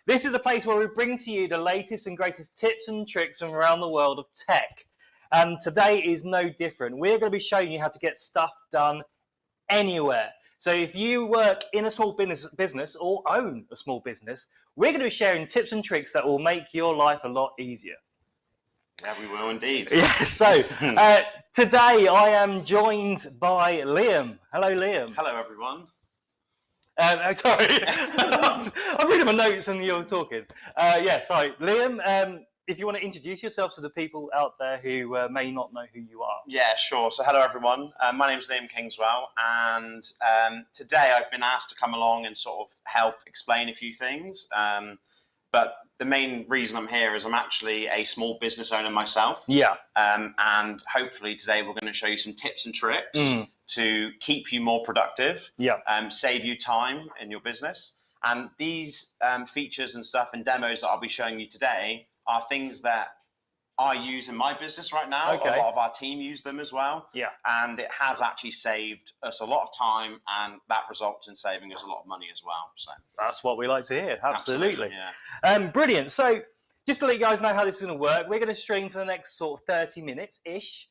This is a place where we bring to you the latest and greatest tips and tricks from around the world of tech. And today is no different. We're going to be showing you how to get stuff done anywhere. So if you work in a small business or own a small business, we're going to be sharing tips and tricks that will make your life a lot easier. Yeah, we will indeed. Yeah, so today I am joined by Liam. Hello, Liam. Hello, everyone. Sorry, I'm reading my notes and you're talking. Sorry. Liam, if you want to introduce yourself to the people out there who may not know who you are. Yeah, sure. So hello, everyone. My name's Liam Kingswell, and today I've been asked to come along and sort of help explain a few things. But the main reason I'm here is I'm actually a small business owner myself. Yeah. And hopefully today we're going to show you some tips and tricks to keep you more productive. Yeah. Save you time in your business. And these features and stuff and demos that I'll be showing you today are things that I use in my business right now. Okay. A lot of our team use them as well. Yeah. And it has actually saved us a lot of time, and that results in saving us a lot of money as well. So that's what we like to hear. Absolutely. Yeah. Brilliant. So just to let you guys know how this is going to work, we're going to stream for the next sort of 30 minutes-ish.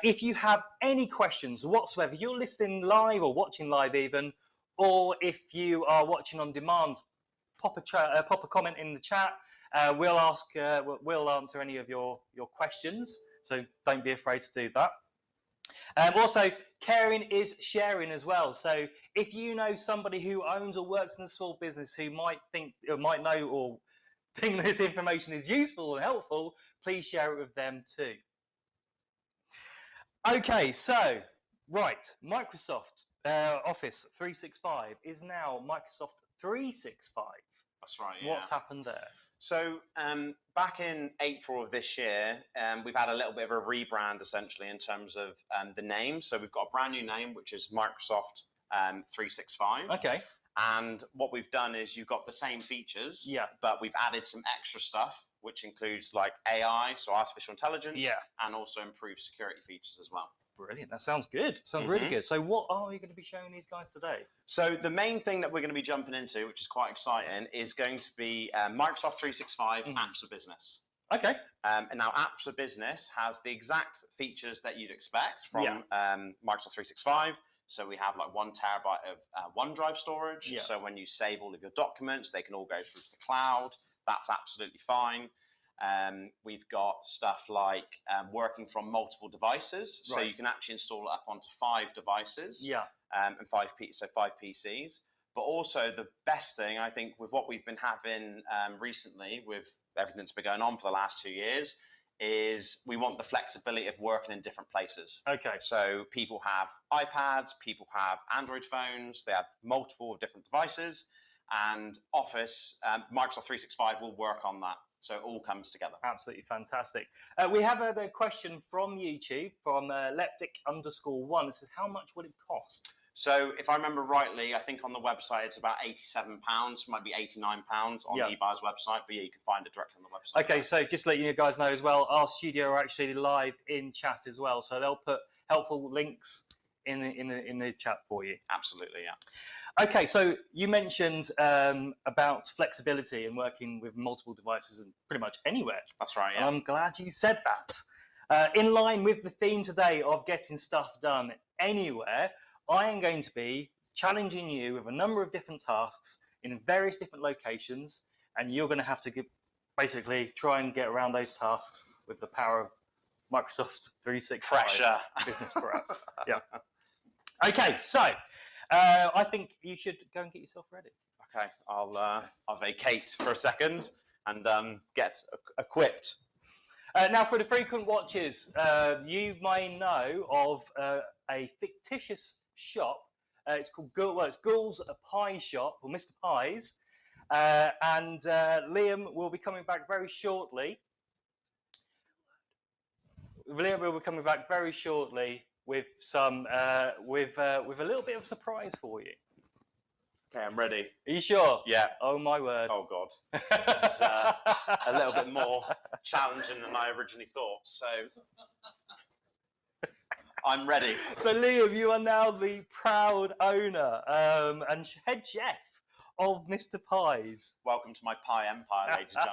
If you have any questions whatsoever, you're listening live or watching live even, or if you are watching on demand, pop a comment in the chat. We'll answer any of your questions, so don't be afraid to do that. Also, caring is sharing as well. So if you know somebody who owns or works in a small business who might know or think this information is useful and helpful, please share it with them too. Okay, so right, Microsoft Office 365 is now Microsoft 365. That's right. Yeah. What's happened there? So back in April of this year, we've had a little bit of a rebrand essentially in terms of the name. So we've got a brand new name, which is Microsoft 365. Okay. And what we've done is you've got the same features, yeah, but we've added some extra stuff, which includes like AI, so artificial intelligence, yeah, and also improved security features as well. Brilliant. That sounds good. Sounds really good. So what are you going to be showing these guys today? So the main thing that we're going to be jumping into, which is quite exciting, is going to be Microsoft 365 Apps for Business. Okay. And now Apps for Business has the exact features that you'd expect from Microsoft 365. So we have like 1 terabyte of OneDrive storage. Yeah. So when you save all of your documents, they can all go through to the cloud. That's absolutely fine. We've got stuff like working from multiple devices, so you can actually install it up onto 5 devices, and 5 PCs. But also the best thing I think with what we've been having recently, with everything that's been going on for the last 2 years, is we want the flexibility of working in different places. Okay. So people have iPads, people have Android phones, they have multiple different devices, and Office, Microsoft 365 will work on that. So it all comes together. Absolutely fantastic. We have a question from YouTube, from leptic_1. It says, how much would it cost? So if I remember rightly, I think on the website it's about £87, might be £89 on eBuy's website, but yeah, you can find it directly on the website. Okay, so just to let you guys know as well, our studio are actually live in chat as well, so they'll put helpful links in the chat for you. Absolutely, yeah. Okay, so you mentioned about flexibility and working with multiple devices and pretty much anywhere. That's right, yeah. I'm glad you said that. In line with the theme today of getting stuff done anywhere, I am going to be challenging you with a number of different tasks in various different locations, and you're going to have to basically try and get around those tasks with the power of Microsoft 365. Pressure. Business Pro. Yeah. Okay, so I think you should go and get yourself ready. Okay, I'll vacate for a second and get equipped. Now, for the frequent watchers, you may know of a fictitious shop. It's called Ghoul's Pie Shop, or Mr. Pies, and Liam will be coming back very shortly. Liam will be coming back very shortly with some with a little bit of surprise for you. Okay, I'm ready. Are you sure? Yeah. Oh my word. Oh God. This is a little bit more challenging than I originally thought. So I'm ready. So Liam, you are now the proud owner and head chef of Mr. Pies. Welcome to my pie empire, ladies and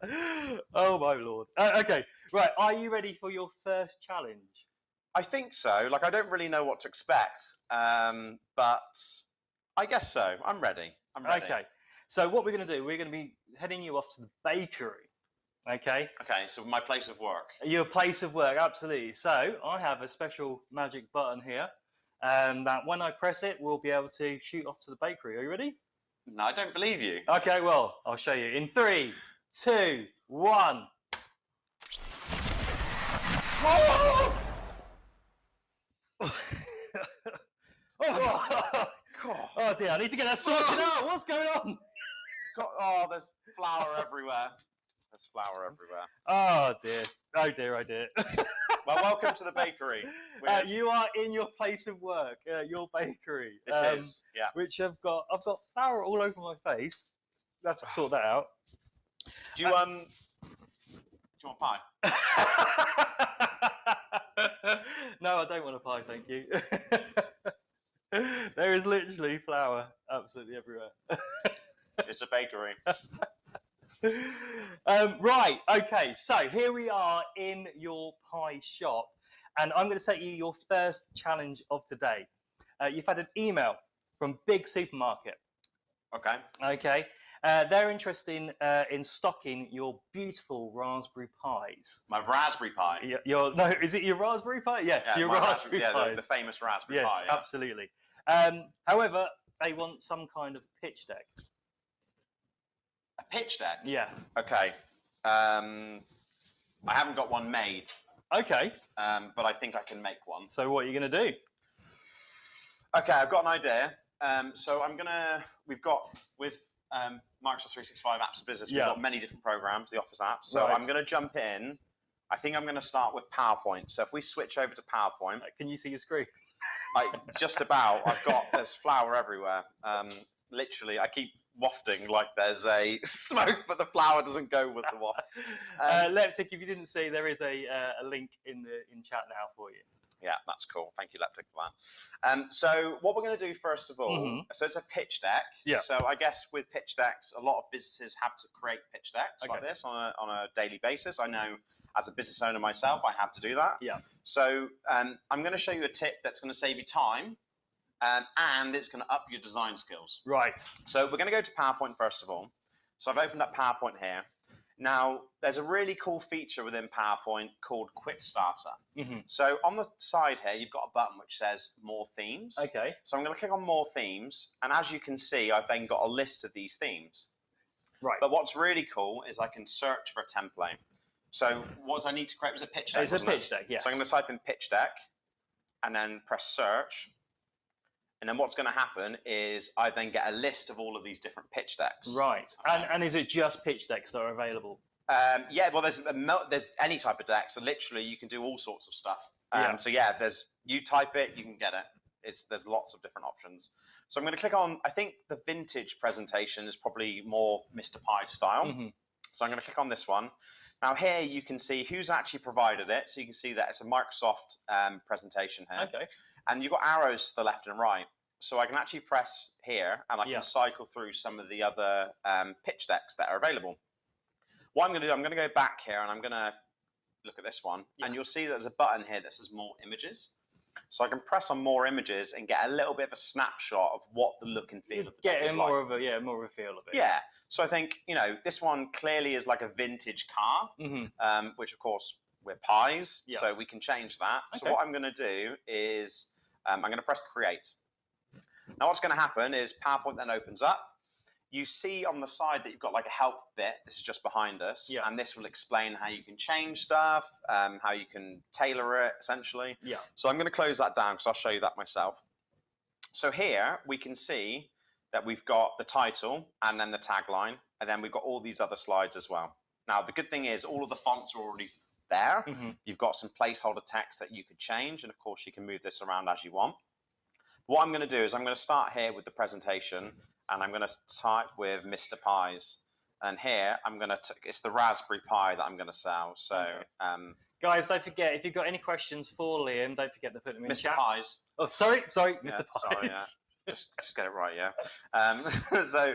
gentlemen. Oh my lord. Okay, right. Are you ready for your first challenge? I think so. Like, I don't really know what to expect, but I guess so. I'm ready. I'm ready. Okay. So what we're going to do, we're going to be heading you off to the bakery. Okay. Okay. So my place of work. Your place of work, absolutely. So I have a special magic button here, that when I press it, we'll be able to shoot off to the bakery. Are you ready? No, I don't believe you. Okay. Well, I'll show you in 3, 2, 1. Oh! Oh dear, I need to get that sorted out. What's going on? Oh, there's flour everywhere. There's flour everywhere. Oh dear. Oh dear, oh dear. Well, welcome to the bakery. You are in your place of work, your bakery. This is, yeah. Which I've got flour all over my face. I have to sort that out. Do you want pie? No, I don't want a pie, thank you. There is literally flour absolutely everywhere. It's a bakery. Right, okay, so here we are in your pie shop, and I'm going to set you your first challenge of today. You've had an email from Big Supermarket. Okay. Okay. They're interested in stocking your beautiful raspberry pies. My raspberry pie. No, is it your raspberry pie? Yes, Yeah, your raspberry pie. The famous raspberry yes, pie. Yeah. Absolutely. However, they want some kind of pitch deck. A pitch deck? Yeah. Okay. I haven't got one made. Okay. But I think I can make one. So what are you going to do? Okay, I've got an idea. So we've got with Microsoft 365 Apps for Business, we've got many different programs, the Office apps. So I'm going to jump in. I think I'm going to start with PowerPoint. So if we switch over to PowerPoint. Can you see your screen? Just about. There's flour everywhere. Literally, I keep wafting like there's a smoke, but the flour doesn't go with the waft. Leptic, if you didn't see, there is a link in chat now for you. Yeah, that's cool. Thank you, Leptic, for that. So what we're going to do first of all, so it's a pitch deck. Yeah. So I guess with pitch decks, a lot of businesses have to create pitch decks like this on a daily basis. I know as a business owner myself, I have to do that. Yeah. So I'm going to show you a tip that's going to save you time, and it's going to up your design skills. Right. So we're going to go to PowerPoint first of all. So I've opened up PowerPoint here. Now, there's a really cool feature within PowerPoint called Quick Starter. Mm-hmm. So on the side here, you've got a button which says More Themes. Okay. So I'm going to click on More Themes, and as you can see, I've then got a list of these themes. Right. But what's really cool is I can search for a template. So what I need to create was a pitch deck. It's a pitch deck, yes. So I'm going to type in pitch deck, and then press search. And then what's going to happen is I then get a list of all of these different pitch decks. Right. And is it just pitch decks that are available? Yeah, well, there's any type of deck. So literally, you can do all sorts of stuff. So yeah, you type it, you can get it. There's lots of different options. So I'm going to click on, I think the vintage presentation is probably more Mr. Pie style. Mm-hmm. So I'm going to click on this one. Now here you can see who's actually provided it. So you can see that it's a Microsoft presentation here. Okay. And you've got arrows to the left and right. So I can actually press here and I can cycle through some of the other pitch decks that are available. What I'm going to do, I'm going to go back here and I'm going to look at this one. And you'll see there's a button here that says More Images. So I can press on More Images and get a little bit of a snapshot of what the look and feel of the deck is like. More of a feel of it. Yeah. So I think, this one clearly is like a vintage car, which of course we're pies, so we can change that. Okay. So what I'm going to do is I'm going to press Create. Now what's going to happen is PowerPoint then opens up. You see on the side that you've got like a help bit. This is just behind us. Yeah. And this will explain how you can change stuff, how you can tailor it, essentially. Yeah. So I'm going to close that down because I'll show you that myself. So here we can see that we've got the title and then the tagline, and then we've got all these other slides as well. Now, the good thing is all of the fonts are already there. Mm-hmm. You've got some placeholder text that you could change, and of course you can move this around as you want. What I'm going to do is I'm going to start here with the presentation, and I'm going to type with Mr. Pies. And here, it's the Raspberry Pi that I'm going to sell. So, okay. Guys, don't forget, if you've got any questions for Liam, don't forget to put them in Mr. chat. Pies. Oh, sorry, Mr. Pies. Sorry, yeah. Just get it right, yeah. So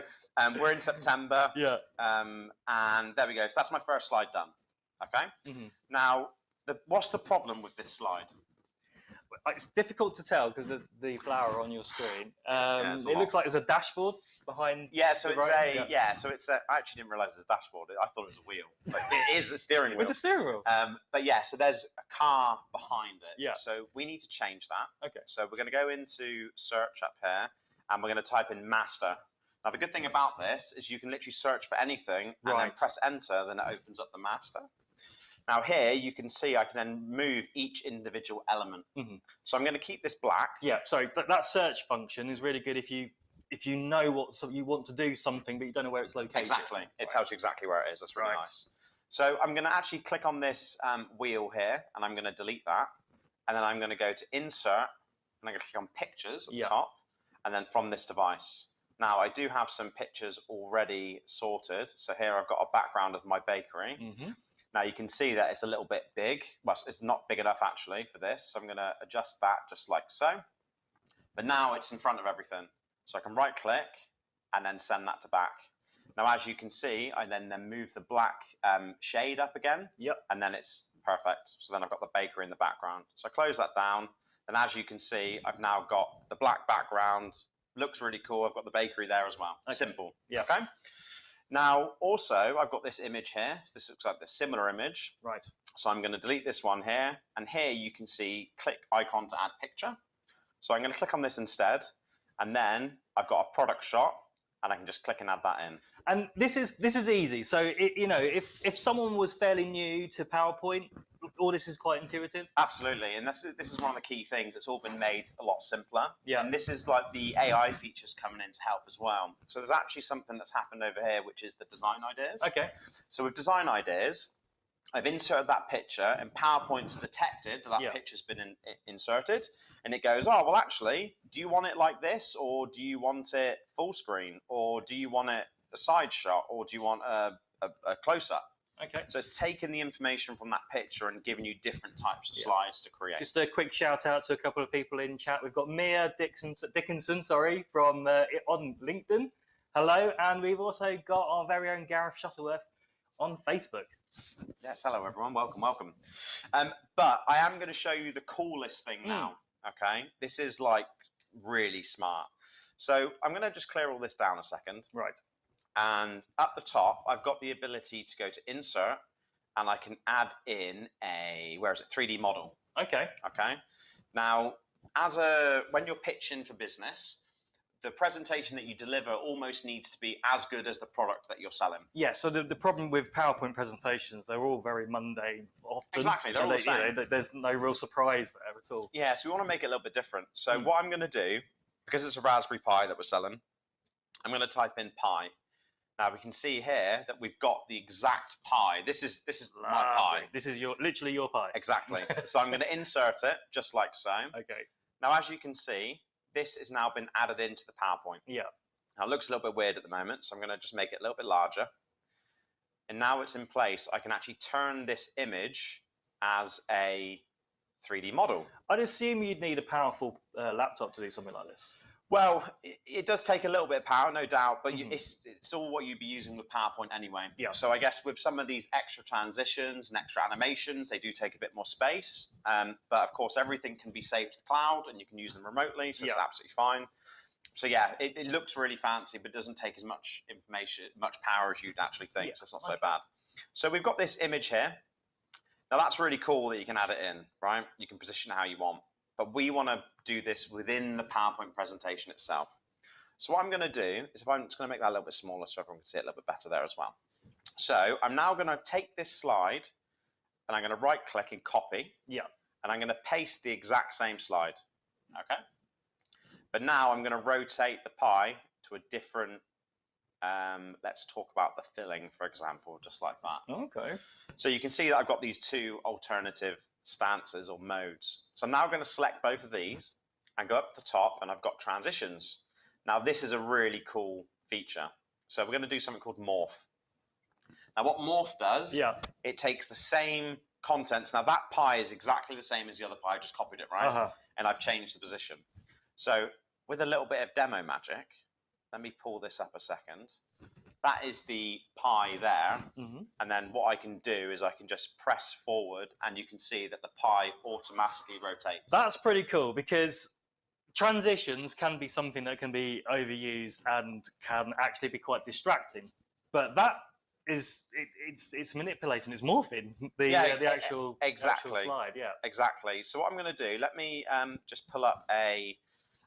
we're in September. Yeah. And there we go. So that's my first slide done. Okay. Now, what's the problem with this slide? It's difficult to tell because of the flower on your screen. It looks like there's a dashboard behind. Yeah, so it's right? so it's I actually didn't realize it's a dashboard. I thought it was a wheel, but it is a steering wheel. It's a steering wheel. But yeah, so there's a car behind it. Yeah. So we need to change that. Okay. So we're going to go into search up here, and we're going to type in master. Now the good thing about this is you can literally search for anything and then press enter, then it opens up the master. Now here you can see I can then move each individual element. So I'm going to keep this black. Yeah, sorry, but that search function is really good if you know what you want to do something, but you don't know where it's located. Exactly, it tells you exactly where it is. That's really nice. So I'm going to actually click on this wheel here, and I'm going to delete that, and then I'm going to go to insert, and I'm going to click on pictures at the top, and then from this device. Now I do have some pictures already sorted. So here I've got a background of my bakery. Now you can see that it's a little bit big. Well, it's not big enough actually for this. So I'm going to adjust that just like so. But now it's in front of everything. So I can right click and then send that to back. Now, as you can see, I then move the black shade up again. And then it's perfect. So then I've got the bakery in the background. So I close that down. And as you can see, I've now got the black background. Looks really cool. I've got the bakery there as well. Simple. Okay. Now, also, I've got this image here. So this looks like the similar image. So I'm going to delete this one here. And here you can see click icon to add picture. So I'm going to click on this instead. And then I've got a product shot. And I can just click and add that in. And this is easy. So if someone was fairly new to PowerPoint, all this is quite intuitive. Absolutely, and this is one of the key things. It's all been made a lot simpler. Yeah. And this is like the AI features coming in to help as well. So there's actually something that's happened over here, which is the design ideas. Okay. So with design ideas, I've inserted that picture, and PowerPoint's detected that picture's been inserted, and it goes, oh, well, actually, do you want it like this, or do you want it full screen, or do you want it a side shot, or do you want a close-up? Okay. So it's taken the information from that picture and giving you different types of slides to create. Just a quick shout out to a couple of people in chat. We've got Mia Dickinson, from on LinkedIn. Hello, and we've also got our very own Gareth Shuttleworth on Facebook. Yes, hello everyone, welcome. But I am going to show you the coolest thing now. Okay, this is like really smart. So I'm going to just clear all this down a second. Right. And at the top, I've got the ability to go to insert, and I can add in a 3D model. Okay. Okay. Now, when you're pitching for business, the presentation that you deliver almost needs to be as good as the product that you're selling. Yeah, so the problem with PowerPoint presentations, they're all very mundane often. Exactly, they're all the same. There's no real surprise there at all. Yeah, so we want to make it a little bit different. So what I'm going to do, because it's a Raspberry Pi that we're selling, I'm going to type in Pi. Now we can see here that we've got the exact Pi. This is my Pi. This is literally your Pi. Exactly. So I'm going to insert it just like so. Okay. Now, as you can see, this has now been added into the PowerPoint. Yeah. Now it looks a little bit weird at the moment, so I'm going to just make it a little bit larger. And now it's in place, I can actually turn this image as a 3D model. I'd assume you'd need a powerful laptop to do something like this. Well, it does take a little bit of power, no doubt, but it's all what you'd be using with PowerPoint anyway. Yeah. So I guess with some of these extra transitions and extra animations, they do take a bit more space. But of course, everything can be saved to the cloud, and you can use them remotely, so it's absolutely fine. So yeah, it looks really fancy, but doesn't take as much information, much power as you'd actually think, so it's not so bad. So we've got this image here. Now that's really cool that you can add it in, right? You can position it how you want. But we want to do this within the PowerPoint presentation itself. So what I'm going to do is I'm just going to make that a little bit smaller so everyone can see it a little bit better there as well. So I'm now going to take this slide and I'm going to right click and copy. Yeah. And I'm going to paste the exact same slide. Okay. But now I'm going to rotate the Pi to a different, let's talk about the filling, for example, just like that. Okay. So you can see that I've got these two alternative stances or modes. So I'm now going to select both of these and go up the top, and I've got transitions. Now this is a really cool feature. So we're going to do something called morph. Now what morph does, it takes the same contents. Now that Pi is exactly the same as the other Pi, I just copied it, right? And I've changed the position. So with a little bit of demo magic, let me pull this up a second. That is the pie there. And then what I can do is I can just press forward and you can see that the pie automatically rotates. That's pretty cool because transitions can be something that can be overused and can actually be quite distracting. But that is, it's manipulating, it's morphing the actual slide. Yeah, exactly. So what I'm going to do, let me just pull up a...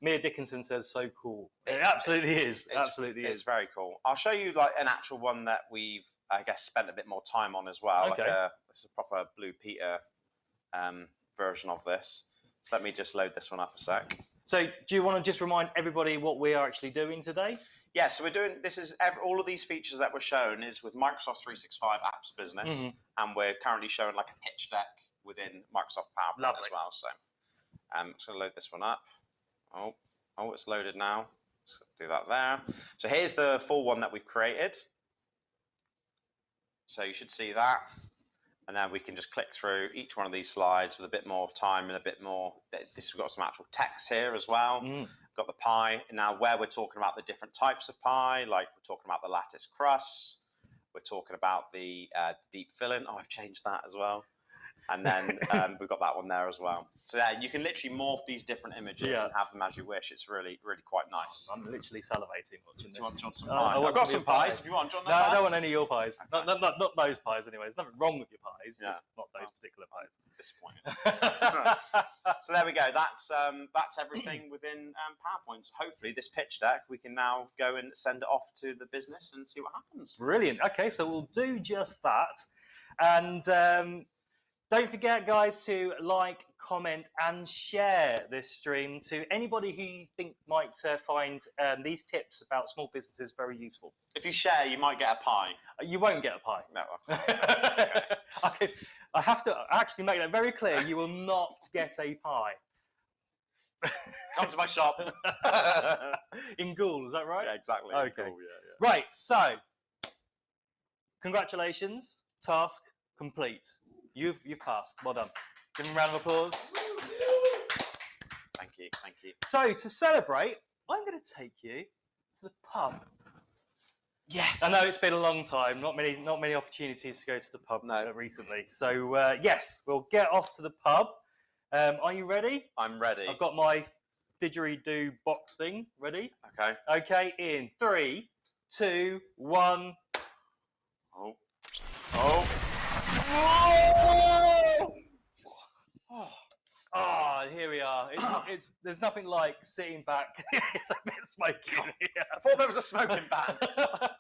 Mia Dickinson says, so cool. It absolutely is. It's very cool. I'll show you like an actual one that we've, I guess, spent a bit more time on as well. Okay. This is a proper Blue Peter version of this. So let me just load this one up a sec. So do you want to just remind everybody what we are actually doing today? Yeah, so we're doing, all of these features that were shown is with Microsoft 365 Apps Business, and we're currently showing like a pitch deck within Microsoft PowerPoint as well. So I'm just going to load this one up. Oh, it's loaded now. Let's do that there. So here's the full one that we've created. So you should see that. And then we can just click through each one of these slides with a bit more time and a bit more. We've got some actual text here as well. Got the pie. Now, where we're talking about the different types of pie, like we're talking about the lattice crust, we're talking about the deep filling. Oh, I've changed that as well. And then we've got that one there as well. So yeah, you can literally morph these different images and have them as you wish. It's really, really quite nice. I'm literally salivating watching this. Do you want some pie? I've got some pies if you want. Do you want I don't want any of your pies. Okay. Not those pies anyway. There's nothing wrong with your pies. Just not those particular pies. Disappointing. So there we go. That's everything within PowerPoint. So hopefully this pitch deck, we can now go and send it off to the business and see what happens. Brilliant. Okay, so we'll do just that. And don't forget, guys, to like, comment, and share this stream to anybody who you think might find these tips about small businesses very useful. If you share, you might get a pie. You won't get a pie. No. Okay. I have to actually make that very clear. You will not get a pie. Come to my shop. In Gould, is that right? Yeah, exactly. Okay. Cool, yeah. Right, so congratulations. Task complete. You've passed. Well done. Give them a round of applause. Thank you. So to celebrate, I'm going to take you to the pub. Yes. I know it's been a long time. Not many opportunities to go to the pub recently. So yes, we'll get off to the pub. Are you ready? I'm ready. I've got my didgeridoo box thing ready. Okay. Okay. In 3, 2, 1. Oh. Here we are. There's nothing like sitting back. It's a bit smoky in here. I thought there was a smoking ban.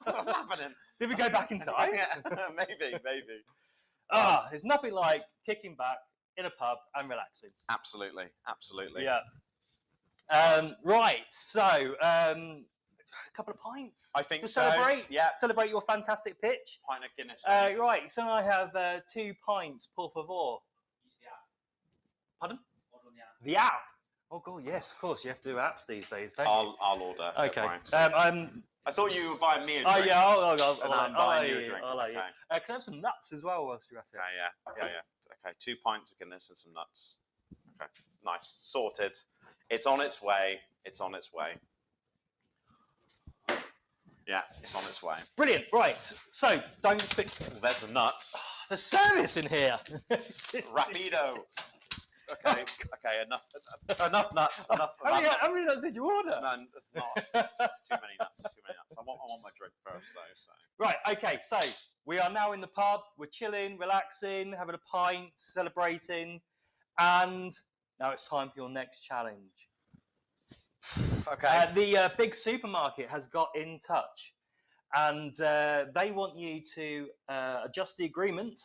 What's happening? Did we go back in time? Maybe. There's nothing like kicking back in a pub and relaxing. Absolutely. Yeah. Right. So, a couple of pints. I think to so. Celebrate. Yeah. Celebrate your fantastic pitch. Pint of Guinness. Right. So I have 2 pints, por favor. Pardon? The app. Oh god, yes, of course. You have to do apps these days, don't you? I'll order. Okay. I thought you were buying me a drink. Oh yeah, I'm buying you a drink. I'll let you. Can I have some nuts as well whilst you're at it? Okay. Okay, 2 pints of Guinness and some nuts. Okay, nice, sorted. It's on its way. Yeah, it's on its way. Brilliant. Right. So don't think. Well, there's the nuts. The service in here. Rapido. Okay, enough nuts. How many nuts did you order? No, it's not. It's too many nuts. I want my drink first, though. So. Right. Okay. So we are now in the pub. We're chilling, relaxing, having a pint, celebrating, and now it's time for your next challenge. Okay. The big supermarket has got in touch, and they want you to adjust the agreement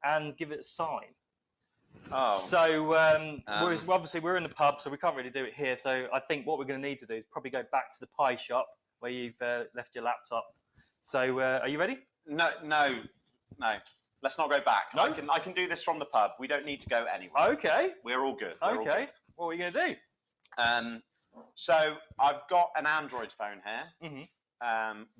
and give it a sign. Oh. So obviously we're in the pub, so we can't really do it here. So I think what we're going to need to do is probably go back to the pie shop where you've left your laptop. So are you ready? No. Let's not go back. No? I can do this from the pub. We don't need to go anywhere. Okay. We're all good. Okay. What are you going to do? So I've got an Android phone here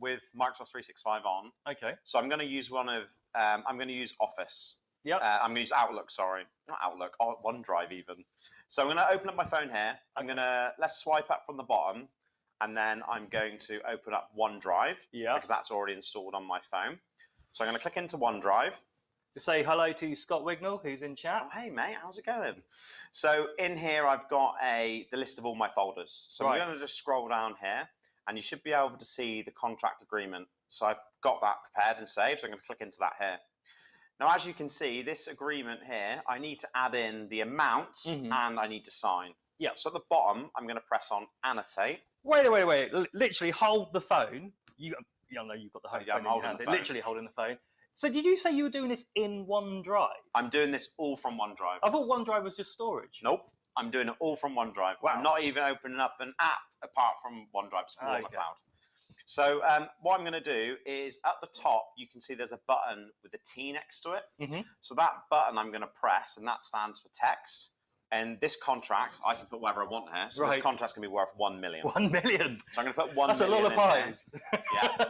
with Microsoft 365 on. Okay. So I'm going to use I'm going to use Office. Yep. I'm going to use Outlook, sorry. Not Outlook, OneDrive even. So I'm going to open up my phone here. I'm going to, let's swipe up from the bottom, and then I'm going to open up OneDrive, because that's already installed on my phone. So I'm going to click into OneDrive. To say hello to Scott Wignall, who's in chat. Oh, hey mate, how's it going? So in here I've got the list of all my folders. So I'm going to just scroll down here, and you should be able to see the contract agreement. So I've got that prepared and saved, so I'm going to click into that here. Now, as you can see, this agreement here, I need to add in the amount and I need to sign. Yeah. So at the bottom, I'm going to press on annotate. Wait. Literally hold the phone. You know you've got the phone in your hand. Literally holding the phone. So did you say you were doing this in OneDrive? I'm doing this all from OneDrive. I thought OneDrive was just storage. Nope. I'm doing it all from OneDrive. Wow. I'm not even opening up an app apart from OneDrive. It's all on the cloud. So what I'm going to do is at the top, you can see there's a button with a T next to it. So that button I'm going to press, and that stands for text. And this contract, I can put whatever I want here. So this contract's going to be worth 1 million. 1 million? So I'm going to put 1 million. That's a lot of pies. Yeah.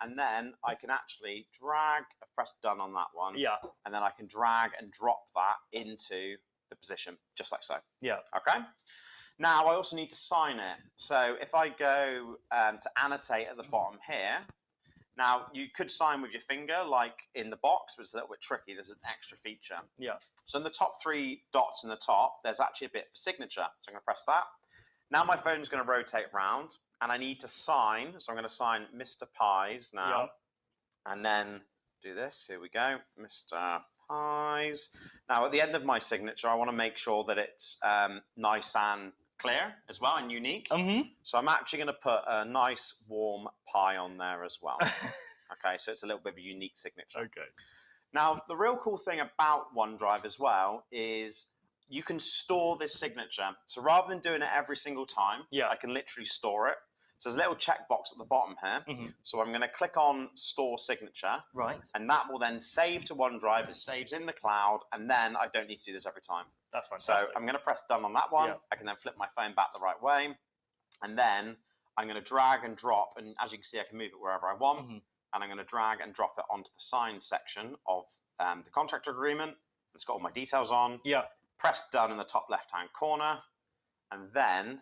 And then I can actually drag, press done on that one. Yeah. And then I can drag and drop that into the position, just like so. Yeah. Okay. Now I also need to sign it. So if I go to annotate at the bottom here, now you could sign with your finger like in the box, but it's a little bit tricky. There's an extra feature. Yeah. So in the top 3 dots in the top, there's actually a bit for signature. So I'm going to press that. Now my phone's going to rotate around, and I need to sign. So I'm going to sign Mr. Pies now, and then do this. Here we go, Mr. Pies. Now at the end of my signature, I want to make sure that it's nice and clear as well and unique. So I'm actually going to put a nice warm pie on there as well. Okay, so it's a little bit of a unique signature. Okay. Now the real cool thing about OneDrive as well is you can store this signature. So rather than doing it every single time, I can literally store it. So there's a little checkbox at the bottom here. So I'm going to click on Store Signature. Right. And that will then save to OneDrive. It saves in the cloud, and then I don't need to do this every time. That's fantastic. So I'm going to press done on that one. I can then flip my phone back the right way. And then I'm going to drag and drop. And as you can see, I can move it wherever I want. And I'm going to drag and drop it onto the sign section of the contract agreement. It's got all my details on. Yeah. Press done in the top left-hand corner. And then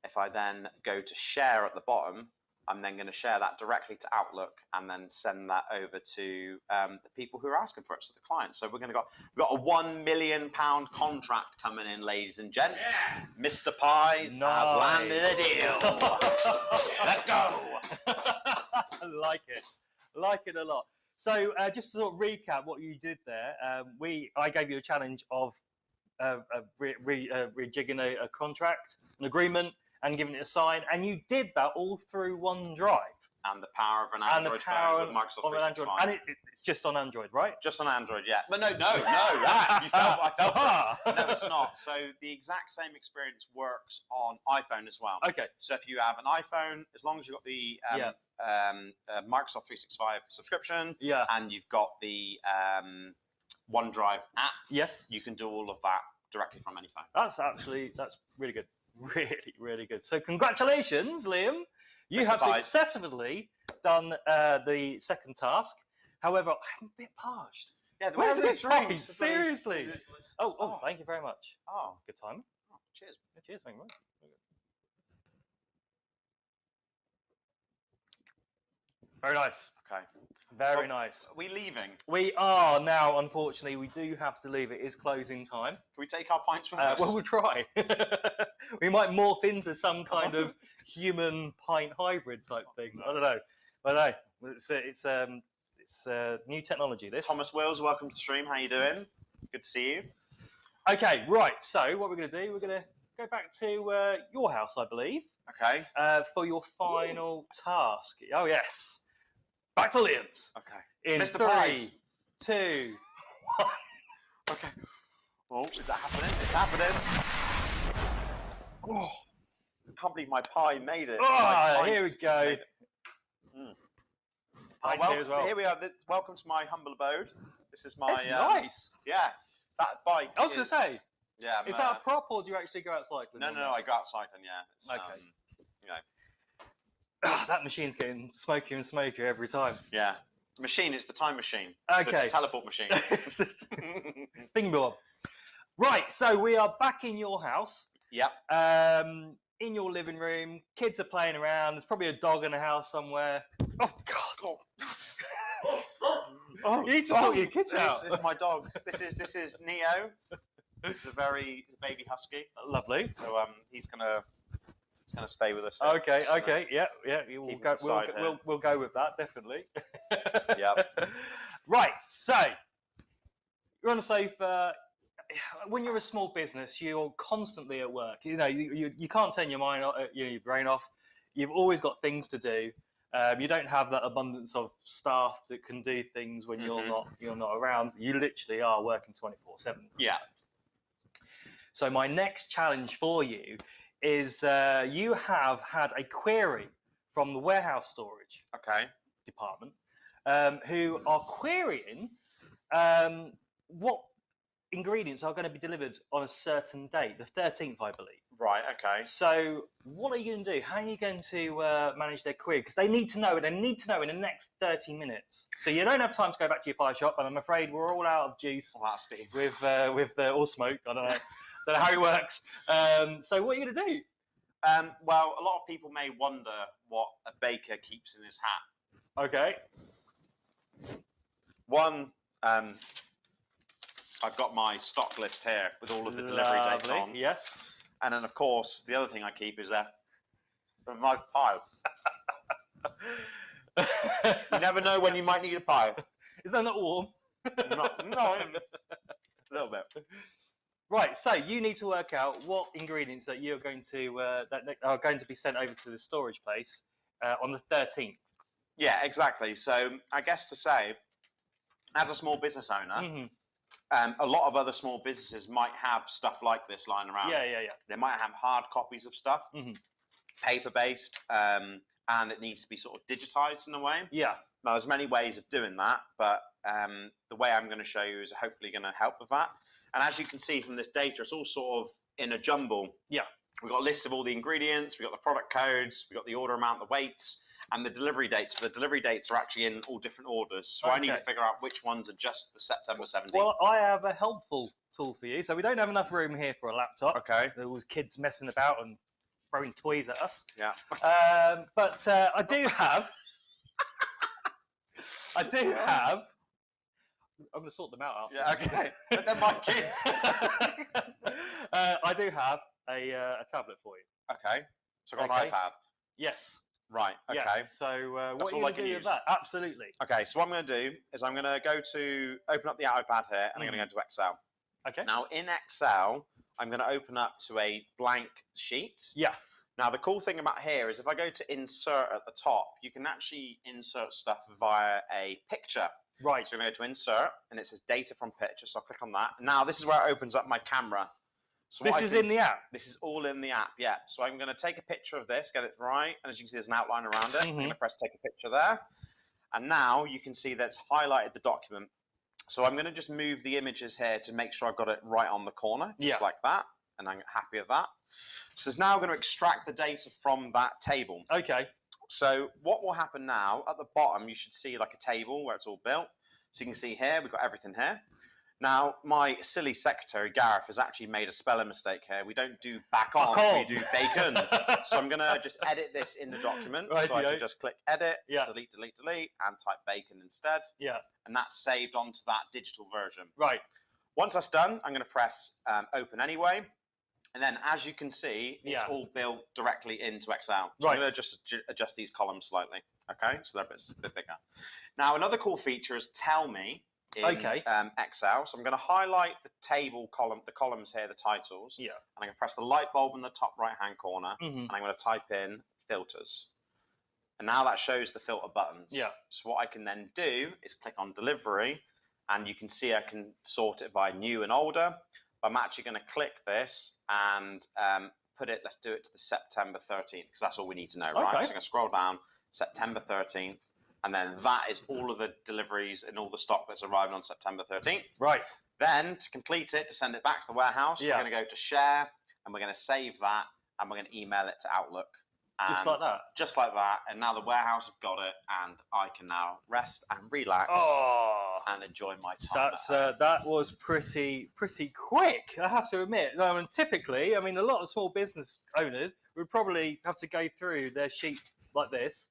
if I then go to share at the bottom, I'm then going to share that directly to Outlook and then send that over to the people who are asking for it, so the clients. So we've got a £1 million contract coming in, ladies and gents. Yeah. Mr. Pies has landed a deal. Let's go. I like it. Like it a lot. So just to sort of recap what you did there, I gave you a challenge of rejigging a contract, an agreement, and giving it a sign, and you did that all through OneDrive. And the power of an Android phone with Microsoft 365. And it's just on Android, right? Just on Android, yeah. But no, I fell for it. No, it's not. So the exact same experience works on iPhone as well. Okay. So if you have an iPhone, as long as you've got the Microsoft 365 subscription, and you've got the OneDrive app, you can do all of that directly from any phone. That's really good. Really, really good. So congratulations, Liam. You have successfully done the second task. However, I'm a bit parched. Yeah, the way this drinks. Seriously. Oh, thank you very much. Oh, good time. Oh, cheers. Cheers, thank you very much. Very nice. Okay. Very nice. Are we leaving? We are now, unfortunately. We do have to leave. It is closing time. Can we take our pints with us? Well, we'll try. We might morph into some kind of human pint hybrid type thing. I don't know. But no, it's new technology, this. Thomas Wills, welcome to the stream. How you doing? Good to see you. Okay, right. So what we're going to do, we're going to go back to your house, I believe. Okay. For your final task. Oh, yes. Back to Liam's. Okay. In Mr. 3, Price. 2, 1. Okay. Oh, is that happening? It's happening. Oh, I can't believe my pie made it. Oh, here we go. Here we are. Welcome to my humble abode. This is my. It's nice. Yeah, that bike. I was going to say. Yeah. Is that a prop, or do you actually go out cycling? No, I go out cycling. Yeah. It's, okay. You know. That machine's getting smokier and smokier every time. Yeah. Machine, it's the time machine. Okay. The teleport machine. Thingy Right, so we are back in your house. Yep. In your living room. Kids are playing around. There's probably a dog in the house somewhere. Oh, God. Oh, you need to sort your kids out. This is my dog. This is Neo. He's a baby husky. Lovely. So he's gonna stay with us. Okay. Yeah. We'll go with that definitely. Yep. Right. So you're on the sofa. When you're a small business, you're constantly at work. You know, you can't turn your mind, your brain off. You've always got things to do. You don't have that abundance of staff that can do things when you're not around. You literally are working 24/7. Yeah. So my next challenge for you is you have had a query from the warehouse storage department, who are querying what ingredients are going to be delivered on a certain date, the 13th, I believe. Right, okay. So what are you going to do? How are you going to manage their query? Because they need to know, and they need to know in the next 30 minutes. So you don't have time to go back to your pie shop, and I'm afraid we're all out of juice Steve. with all smoke. I don't know how it works. So what are you going to do? Well, a lot of people may wonder what a baker keeps in his hat. Okay. One, I've got my stock list here with all of the delivery dates on. Yes. And then, of course, the other thing I keep is my pie. You never know when you might need a pie. Is that not warm? No, a little bit. Right, so you need to work out what ingredients that you're going to that are going to be sent over to the storage place on the 13th. Yeah, exactly. So I guess to say, as a small business owner, a lot of other small businesses might have stuff like this lying around. Yeah. They might have hard copies of stuff, paper-based, and it needs to be sort of digitized in a way. Yeah. Now, there's many ways of doing that, but the way I'm going to show you is hopefully going to help with that. And as you can see from this data, it's all sort of in a jumble. Yeah. We've got a list of all the ingredients, we've got the product codes, we've got the order amount, the weights, and the delivery dates. But the delivery dates are actually in all different orders. So I need to figure out which ones are just the September 17th. Well, I have a helpful tool for you. So we don't have enough room here for a laptop. Okay. There was kids messing about and throwing toys at us. Yeah. But I do have... I'm going to sort them out after. Yeah, okay. But they're my kids. I do have a tablet for you. Okay. So I've got an iPad. Yes. Right. Okay. Yeah. So what are you going to do with that? Absolutely. Okay. So what I'm going to do is I'm going to open up the iPad here, and I'm going to go into Excel. Okay. Now in Excel, I'm going to open up to a blank sheet. Yeah. Now the cool thing about here is if I go to insert at the top, you can actually insert stuff via a picture. Right. So I'm going to go to insert, and it says data from picture. So I'll click on that. Now this is where it opens up my camera. So this is in the app? This is all in the app, yeah. So I'm going to take a picture of this, get it right. And as you can see, there's an outline around it. I'm going to press take a picture there. And now you can see that's highlighted the document. So I'm going to just move the images here to make sure I've got it right on the corner, just like that. And I'm happy with that. So it's now going to extract the data from that table. Okay. So what will happen now, at the bottom, you should see like a table where it's all built. So you can see here, we've got everything here. Now, my silly secretary, Gareth, has actually made a spelling mistake here. We don't do back on, we do bacon. So I'm going to just edit this in the document. Right, so I can just click edit, yeah. delete, and type bacon instead. Yeah. And that's saved onto that digital version. Right. Once that's done, I'm going to press open anyway. And then, as you can see, it's all built directly into Excel. So I'm going to just adjust these columns slightly. Okay, so they're a bit bigger. Now, another cool feature is tell me in Excel. So I'm going to highlight the table column, the columns here, the titles. Yeah. And I'm going to press the light bulb in the top right-hand corner. And I'm going to type in filters. And now that shows the filter buttons. Yeah. So what I can then do is click on delivery. And you can see I can sort it by new and older. I'm actually going to click this and put it, let's do it to the September 13th, because that's all we need to know, right? So I'm going to scroll down, September 13th, and then that is all of the deliveries and all the stock that's arriving on September 13th. Right. Then, to complete it, to send it back to the warehouse, we're going to go to share, and we're going to save that, and we're going to email it to Outlook. Just like that? Just like that. And now the warehouse have got it, and I can now rest and relax and enjoy my time. That was pretty quick, I have to admit. No, and typically, I mean, a lot of small business owners would probably have to go through their sheet like this,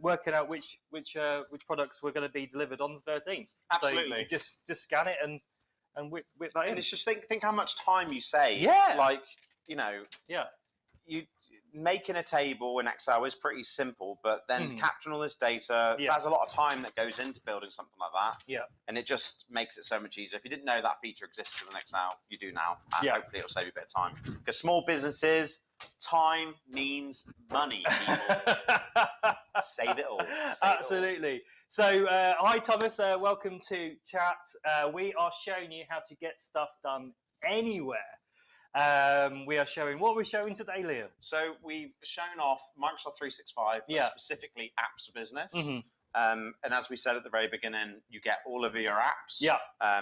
working out which products were going to be delivered on the 13th. Absolutely. So you just scan it and whip that in. And it's just think how much time you save. Yeah. Like, you know. Yeah. You making a table in Excel is pretty simple, but then capturing all this data, there's a lot of time that goes into building something like that. Yeah. And it just makes it so much easier. If you didn't know that feature existed in Excel, you do now. And hopefully it'll save you a bit of time. Because small businesses, time means money, people. Save it all. Absolutely. So, hi Thomas, welcome to chat. We are showing you how to get stuff done anywhere. We are showing, what we're showing today, Liam? So we've shown off Microsoft 365, specifically apps for business. And as we said at the very beginning, you get all of your apps. Yeah.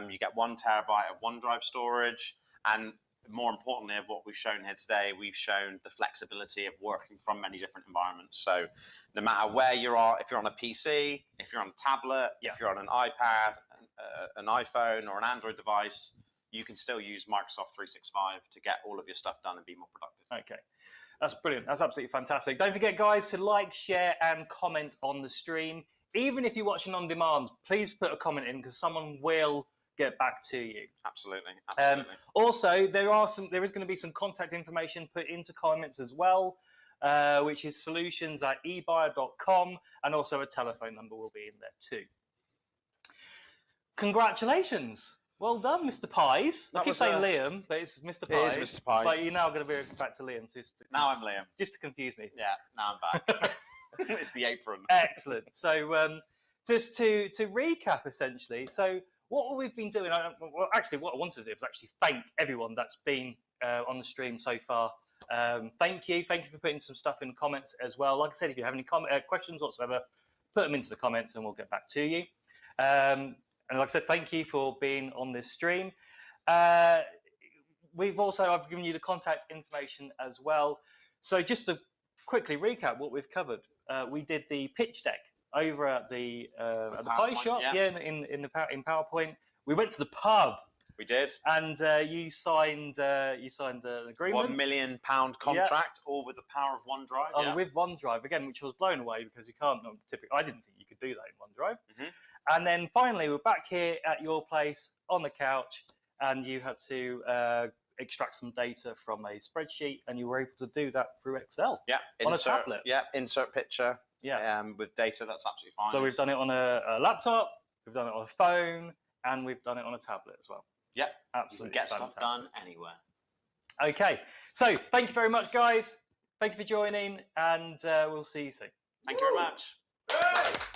You get 1 terabyte of OneDrive storage. And more importantly, of what we've shown here today, we've shown the flexibility of working from many different environments. So no matter where you are, if you're on a PC, if you're on a tablet, if you're on an iPad, an iPhone or an Android device, you can still use Microsoft 365 to get all of your stuff done and be more productive. Okay, that's brilliant. That's absolutely fantastic. Don't forget, guys, to like, share, and comment on the stream. Even if you're watching on demand, please put a comment in because someone will get back to you. Absolutely. Also, there is going to be some contact information put into comments as well, which is solutions@ebuyer.com, and also a telephone number will be in there too. Congratulations. Well done, Mr. Pies. I keep saying Liam, but it's Mr. Pies. It is Mr. Pies. But you're now going to be back to Liam. Now I'm Liam. Just to confuse me. Yeah, now I'm back. It's the apron. Excellent. So just to recap, essentially, so what we've been doing, well, actually what I wanted to do was actually thank everyone that's been on the stream so far. Thank you for putting some stuff in the comments as well. Like I said, if you have any questions whatsoever, put them into the comments and we'll get back to you. And like I said, thank you for being on this stream. I've given you the contact information as well. So just to quickly recap what we've covered, we did the pitch deck over at the pie shop, in PowerPoint. We went to the pub. We did. And you signed an agreement. £1 million contract, all with the power of OneDrive. With OneDrive, again, which I was blown away because you can't typically, I didn't think you could do that in OneDrive. And then finally, we're back here at your place on the couch, and you had to extract some data from a spreadsheet, and you were able to do that through Excel. Yeah, on a tablet. Yeah, insert picture. Yeah, with data, that's absolutely fine. So we've done it on a laptop, we've done it on a phone, and we've done it on a tablet as well. Yeah, absolutely. You can get stuff done anywhere. Okay, so thank you very much, guys. Thank you for joining, and we'll see you soon. Thank you very much.